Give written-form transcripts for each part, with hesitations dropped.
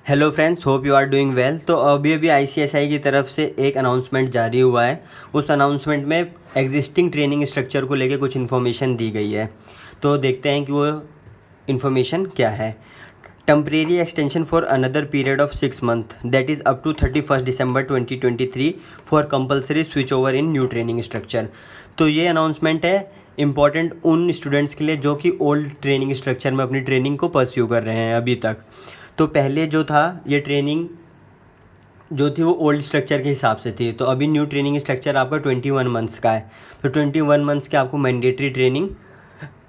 Hello friends, hope you are doing well. तो अभी ICSI की तरफ से एक अनाउंसमेंट जारी हुआ है। उस अनाउंसमेंट में एग्जिस्टिंग ट्रेनिंग स्ट्रक्चर को लेके कुछ इन्फॉर्मेशन दी गई है। तो देखते हैं कि वो इन्फॉर्मेशन क्या है। Temporary extension for another period of 6 month that is up to 31 December 2023 for compulsory switch over in new training structure. तो ये अनाउंसमेंट है इम्पॉर्टेंट उन स्टूडेंट्स के लिए जो कि ओल्ड ट्रेनिंग स्ट्रक्चर में अपनी ट्रेनिंग को परस्यू कर रहे हैं अभी तक। तो पहले जो था ये ट्रेनिंग जो थी वो ओल्ड स्ट्रक्चर के हिसाब से थी। तो अभी न्यू ट्रेनिंग स्ट्रक्चर आपका 21 मंथ्स का है। तो 21 मंथ्स के आपको मैंडेटरी ट्रेनिंग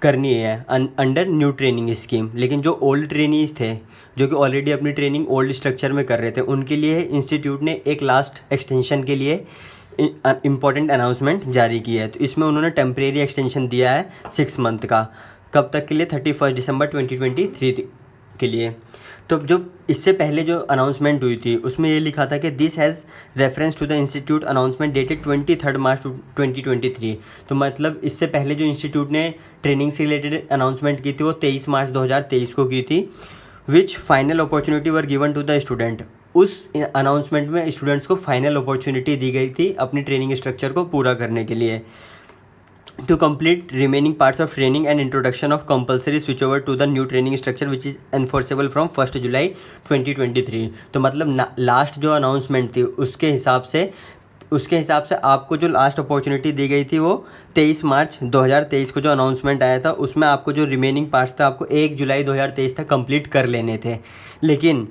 करनी है अंडर न्यू ट्रेनिंग स्कीम। लेकिन जो ओल्ड ट्रेनीज थे जो कि ऑलरेडी अपनी ट्रेनिंग ओल्ड स्ट्रक्चर में कर रहे थे उनके लिए इंस्टीट्यूट ने एक लास्ट एक्सटेंशन के लिए इम्पॉर्टेंट अनाउंसमेंट जारी की है। तो इसमें उन्होंने टेम्परेरी एक्सटेंशन दिया है 6 मंथ का। कब तक के लिए? 31 दिसंबर 2023 के लिए। तो जो इससे पहले जो अनाउंसमेंट हुई थी उसमें ये लिखा था कि this has reference to the institute announcement dated 23 March 2023। तो मतलब इससे पहले जो इंस्टीट्यूट ने ट्रेनिंग से रिलेटेड अनाउंसमेंट की थी वो 23 मार्च 2023 को की थी। Which final opportunity were given to the student. उस अनाउंसमेंट में स्टूडेंट्स को फाइनल अपॉर्चुनिटी दी गई थी अपनी ट्रेनिंग स्ट्रक्चर को पूरा करने के लिए। To complete remaining parts of training and introduction of compulsory switchover to the new training structure which is enforceable from 1 जुलाई 2023। तो मतलब लास्ट जो अनाउंसमेंट थी उसके हिसाब से आपको जो लास्ट अपॉर्चुनिटी दी गई थी वो 23 मार्च 2023 को जो अनाउंसमेंट आया था उसमें आपको जो रिमेनिंग पार्ट्स था आपको 1 जुलाई 2023 तक कंप्लीट कर लेने थे। लेकिन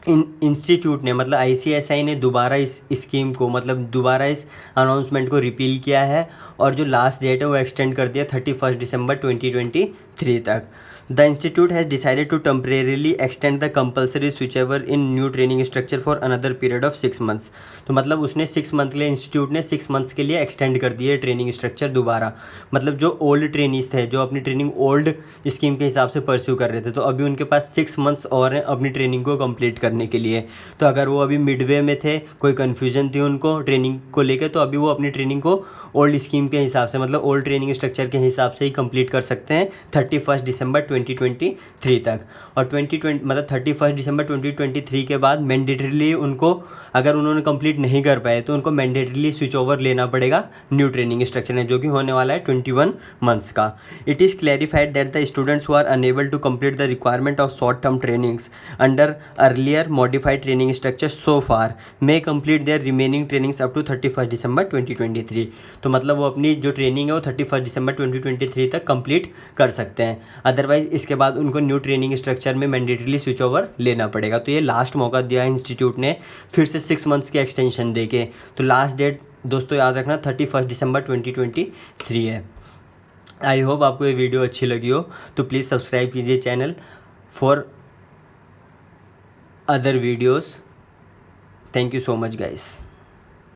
इंस्टीट्यूट ने मतलब आईसीएसआई ने दोबारा इस स्कीम को मतलब दोबारा इस अनाउंसमेंट को रिपील किया है और जो लास्ट डेट है वो एक्सटेंड कर दिया 31 दिसंबर 2023 तक। The institute has decided to temporarily extend the compulsory switch over in new training structure for another period of 6 months. तो मतलब उसने 6 मंथ के लिए इंस्टीट्यूट ने 6 मंथ्स के लिए एक्सटेंड कर दिया है ट्रेनिंग स्ट्रक्चर दोबारा। मतलब जो ओल्ड ट्रेनीज थे जो अपनी ट्रेनिंग ओल्ड स्कीम के हिसाब से परस्यू कर रहे थे तो अभी उनके पास 6 मंथ्स और हैं अपनी ट्रेनिंग को कंप्लीट करने के लिए। तो अगर वो अभी मिडवे में थे, कोई कन्फ्यूजन थी उनको ट्रेनिंग को लेकर, तो अभी वो अपनी ट्रेनिंग को ओल्ड स्कीम के हिसाब से मतलब ओल्ड ट्रेनिंग स्ट्रक्चर के हिसाब से ही कंप्लीट कर सकते हैं 31 दिसंबर 2023 तक। और 31 दिसंबर 2023 के बाद मैंडेटरीली उनको अगर उन्होंने कंप्लीट नहीं कर पाए तो उनको मैंडेटरीली स्विच ओवर लेना पड़ेगा न्यू ट्रेनिंग स्ट्रक्चर में जो कि होने वाला है 21 मंथ्स का। It is clarified that the students who are unable to complete the requirement of short term trainings under earlier modified training structure so far may complete their remaining trainings up to 31 दिसंबर 2023। तो मतलब वो अपनी जो training है वो 31 दिसंबर 2023 तक complete कर सकते हैं। अदरवाइज इसके बाद उनको न्यू ट्रेनिंग स्ट्रक्चर में मैंडेटरीली स्विच ओवर लेना पड़ेगा। तो ये लास्ट मौका दिया है इंस्टीट्यूट ने फिर से 6 मंथ्स की एक्सटेंशन देके। तो लास्ट डेट दोस्तों याद रखना 31 दिसंबर 2023 है। आई होप आपको ये वीडियो अच्छी लगी हो तो प्लीज़ सब्सक्राइब कीजिए channel for other videos. Thank you so much guys.